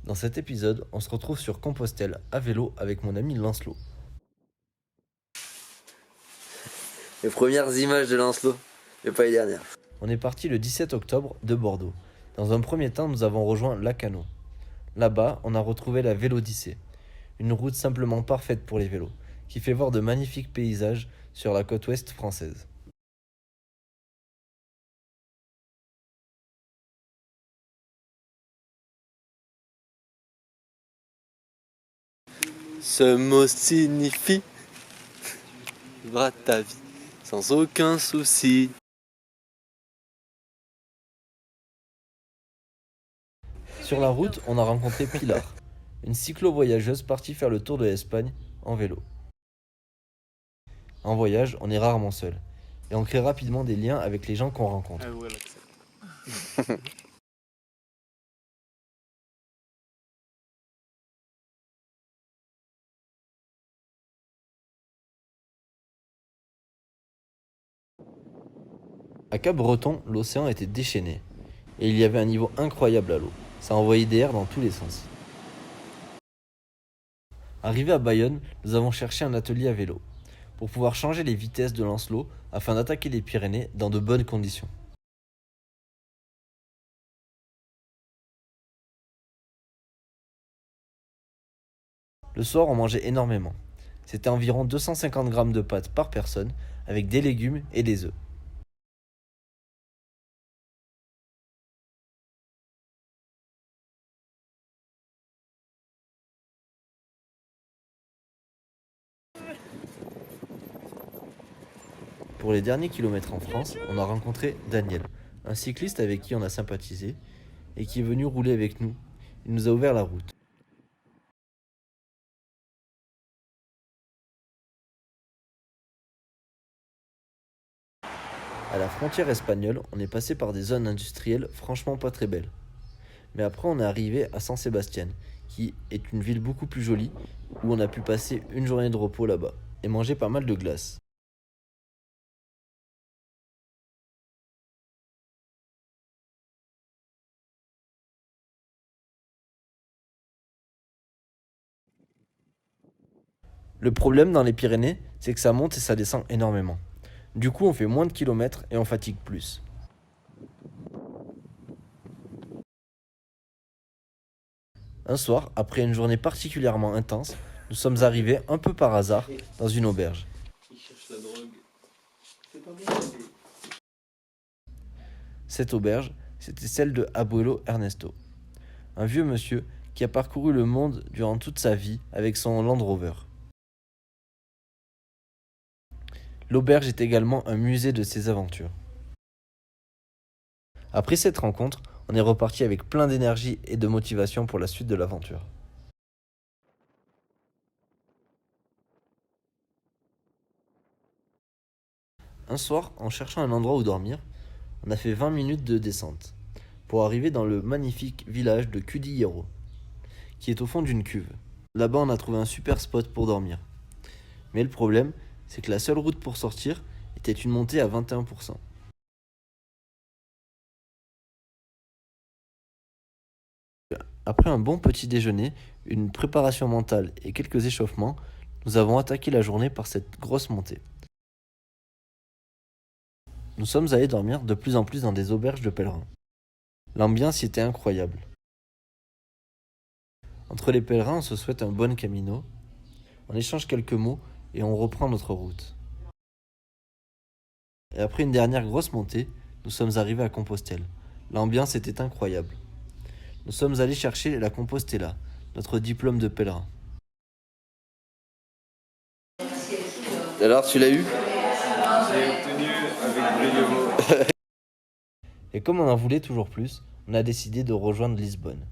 Dans cet épisode, on se retrouve sur Compostelle à vélo avec mon ami Lancelot. Les premières images de Lancelot, mais pas les dernières. On est parti le 17 octobre de Bordeaux. Dans un premier temps, nous avons rejoint Lacanau. Là-bas, on a retrouvé la Vélodyssée, une route simplement parfaite pour les vélos, qui fait voir de magnifiques paysages sur la côte ouest française. Ce mot signifie vivre ta vie sans aucun souci. Sur la route, on a rencontré Pilar, une cyclo-voyageuse partie faire le tour de l'Espagne en vélo. En voyage, on est rarement seul, et on crée rapidement des liens avec les gens qu'on rencontre. À Cap-Breton, l'océan était déchaîné, et il y avait un niveau incroyable à l'eau. Ça envoyait des airs dans tous les sens. Arrivé à Bayonne, nous avons cherché un atelier à vélo, pour pouvoir changer les vitesses de Lancelot afin d'attaquer les Pyrénées dans de bonnes conditions. Le soir, on mangeait énormément. C'était environ 250 grammes de pâtes par personne, avec des légumes et des œufs. Pour les derniers kilomètres en France, on a rencontré Daniel, un cycliste avec qui on a sympathisé et qui est venu rouler avec nous. Il nous a ouvert la route. À la frontière espagnole, on est passé par des zones industrielles franchement pas très belles. Mais après, on est arrivé à San Sebastián, qui est une ville beaucoup plus jolie, où on a pu passer une journée de repos là-bas et manger pas mal de glace. Le problème dans les Pyrénées, c'est que ça monte et ça descend énormément. Du coup, on fait moins de kilomètres et on fatigue plus. Un soir, après une journée particulièrement intense, nous sommes arrivés un peu par hasard dans une auberge. Cette auberge, c'était celle de Abuelo Ernesto, un vieux monsieur qui a parcouru le monde durant toute sa vie avec son Land Rover. L'auberge est également un musée de ses aventures. Après cette rencontre, on est reparti avec plein d'énergie et de motivation pour la suite de l'aventure. Un soir, en cherchant un endroit où dormir, on a fait 20 minutes de descente pour arriver dans le magnifique village de Cudillero, qui est au fond d'une cuve. Là-bas, on a trouvé un super spot pour dormir. Mais le problème, c'est que la seule route pour sortir était une montée à 21%. Après un bon petit déjeuner, une préparation mentale et quelques échauffements, nous avons attaqué la journée par cette grosse montée. Nous sommes allés dormir de plus en plus dans des auberges de pèlerins. L'ambiance y était incroyable. Entre les pèlerins, on se souhaite un bon camino, on échange quelques mots et on reprend notre route. Et après une dernière grosse montée, nous sommes arrivés à Compostelle. L'ambiance était incroyable. Nous sommes allés chercher la Compostela, notre diplôme de pèlerin. Alors, tu l'as eu? J'ai obtenu avec brio. Et comme on en voulait toujours plus, on a décidé de rejoindre Lisbonne.